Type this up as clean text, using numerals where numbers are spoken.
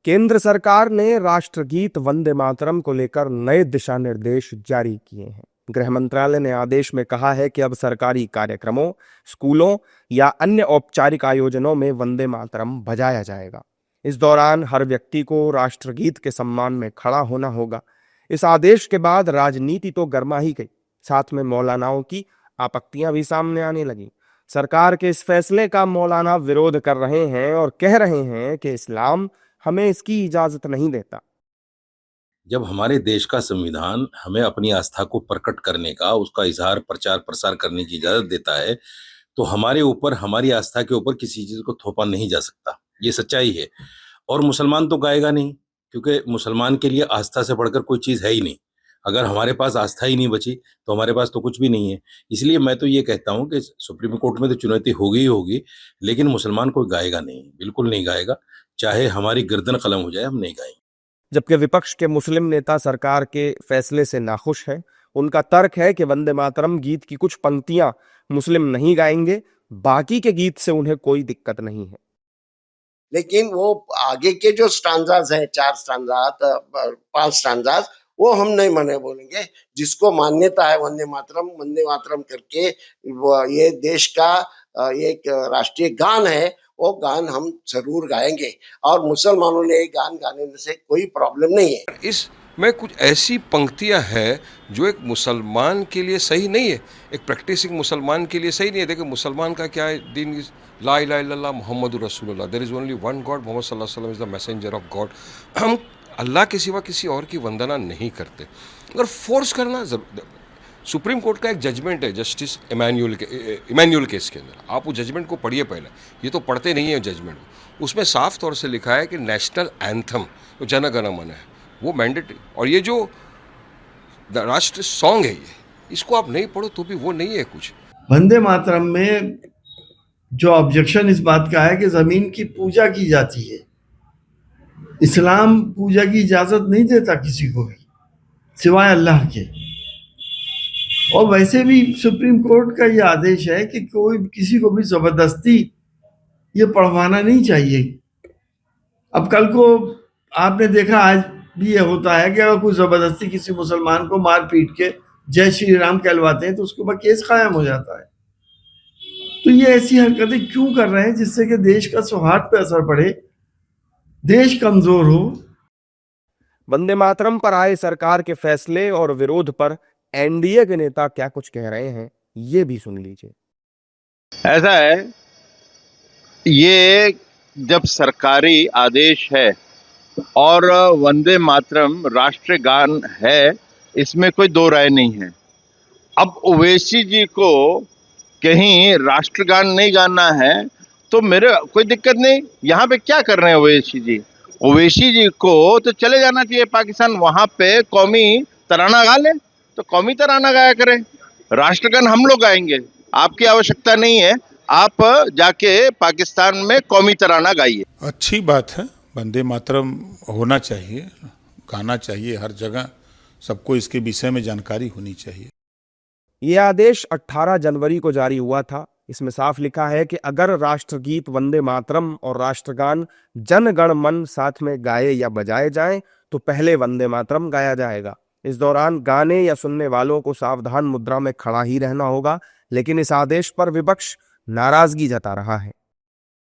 केंद्र सरकार ने राष्ट्रगीत वंदे मातरम को लेकर नए दिशा निर्देश जारी किए हैं। गृह मंत्रालय ने आदेश में कहा है कि अब सरकारी कार्यक्रमों, स्कूलों या अन्य औपचारिक आयोजनों में वंदे मातरम बजाया जाएगा। इस दौरान हर व्यक्ति को राष्ट्रगीत के सम्मान में खड़ा होना होगा। इस आदेश के बाद राजनीति तो गर्मा ही गई, साथ में मौलानाओं की आपत्तियां भी सामने आने लगी। सरकार के इस फैसले का मौलाना विरोध कर रहे हैं और कह रहे हैं कि इस्लाम हमें इसकी इजाजत नहीं देता। जब हमारे देश का संविधान हमें अपनी आस्था को प्रकट करने का, उसका इजहार प्रचार प्रसार करने की इजाजत देता है, तो हमारे ऊपर, हमारी आस्था के ऊपर किसी चीज को थोपा नहीं जा सकता। ये सच्चाई है। और मुसलमान तो गाएगा नहीं, क्योंकि मुसलमान के लिए आस्था से बढ़कर कोई चीज है ही नहीं। अगर हमारे पास आस्था ही नहीं बची तो हमारे पास तो कुछ भी नहीं है। इसलिए मैं तो ये कहता हूं कि सुप्रीम कोर्ट में तो चुनौती होगी ही होगी, लेकिन मुसलमान कोई गाएगा नहीं, बिल्कुल नहीं गाएगा। चाहे हमारी गर्दन कलम हो जाए, हम नहीं गाएंगे। जबकि विपक्ष के मुस्लिम नेता सरकार के फैसले से नाखुश हैं। उनका तर्क है कि वंदे मातरम गीत की कुछ पंक्तियां मुस्लिम नहीं गाएंगे, बाकी के गीत से उन्हें कोई दिक्कत नहीं है। लेकिन वो आगे के जो स्टांजाज हैं, 4 स्टांजा, 5 स्टांजाज, वो हम नहीं मने बोलेंगे। जिसको मान्यता है वंदे मातरम करके, ये देश का एक राष्ट्रीय गान है, वो गान हम जरूर गाएंगे और मुसलमानों ने ये गान गाने से कोई प्रॉब्लम नहीं है। इसमें कुछ ऐसी पंक्तियां हैं जो एक मुसलमान के लिए सही नहीं है, एक प्रैक्टिसिंग मुसलमान के लिए सही नहीं है। देखिए, मुसलमान का क्या है, दिन ला इलाहा इल्लल्लाह मुहम्मदुर रसूलुल्लाह, there is only one God, Muhammad सल्लल्लाहु अलैहि वसल्लम is the messenger of God. हम अल्लाह के सिवा किसी और की वंदना नहीं करते। अगर फोर्स करना, सुप्रीम कोर्ट का एक जजमेंट है जस्टिस इमैनुअल केस के अंदर, आप वो जजमेंट को पढ़िए पहले, ये तो पढ़ते नहीं है जजमेंट। उसमें साफ तौर से लिखा है कि नेशनल एंथम जो जन गण मन है वो मैंडेटरी, और ये जो राष्ट्र सॉन्ग है, ये इसको आप नहीं पढ़ो तो भी वो नहीं है कुछ। वंदे मातरम में जो ऑब्जेक्शन इस बात का है कि जमीन की पूजा की जाती है। इस्लाम पूजा की इजाजत नहीं देता किसी को भी सिवाय अल्लाह के। और वैसे भी सुप्रीम कोर्ट का ये आदेश है कि कोई किसी को भी जबरदस्ती ये पढ़वाना नहीं चाहिए। अब कल को आपने देखा, आज भी ये होता है कि अगर कोई जबरदस्ती किसी मुसलमान को मार पीट के जय श्री राम कहलवाते हैं तो उसके ऊपर केस कायम हो जाता है। तो ये ऐसी हरकतें क्यों कर रहे हैं जिससे कि देश का सौहार्द पे असर पड़े, देश कमजोर हो। वंदे मातरम पर आए सरकार के फैसले और विरोध पर एनडीए के नेता क्या कुछ कह रहे हैं, ये भी सुन लीजिए। ऐसा है, ये जब सरकारी आदेश है और वंदे मातरम राष्ट्रीय गान है, इसमें कोई दो राय नहीं है। अब ओवैसी जी को कहीं राष्ट्रगान नहीं गाना है तो मेरे कोई दिक्कत नहीं। यहाँ पे क्या कर रहे हैं ओवैसी जी? ओवैसी जी को तो चले जाना चाहिए पाकिस्तान, वहां पे कौमी तराना गा ले तो कौमी तराना गाया करें, राष्ट्रगान हम लोग गाएंगे, आपकी आवश्यकता नहीं है। आप जाके पाकिस्तान में कौमी तराना गाइए। अच्छी बात है, वंदे मातरम होना चाहिए, गाना चाहिए हर जगह, सबको इसके विषय में जानकारी होनी चाहिए। ये आदेश 18 जनवरी को जारी हुआ था। इसमें साफ लिखा है कि अगर राष्ट्रगीत वंदे मातरम और राष्ट्रगान जन गण मन साथ में गाए या बजाए जाएं तो पहले वंदे मातरम गाया जाएगा। इस दौरान गाने या सुनने वालों को सावधान मुद्रा में खड़ा ही रहना होगा, लेकिन इस आदेश पर विपक्ष नाराजगी जता रहा है।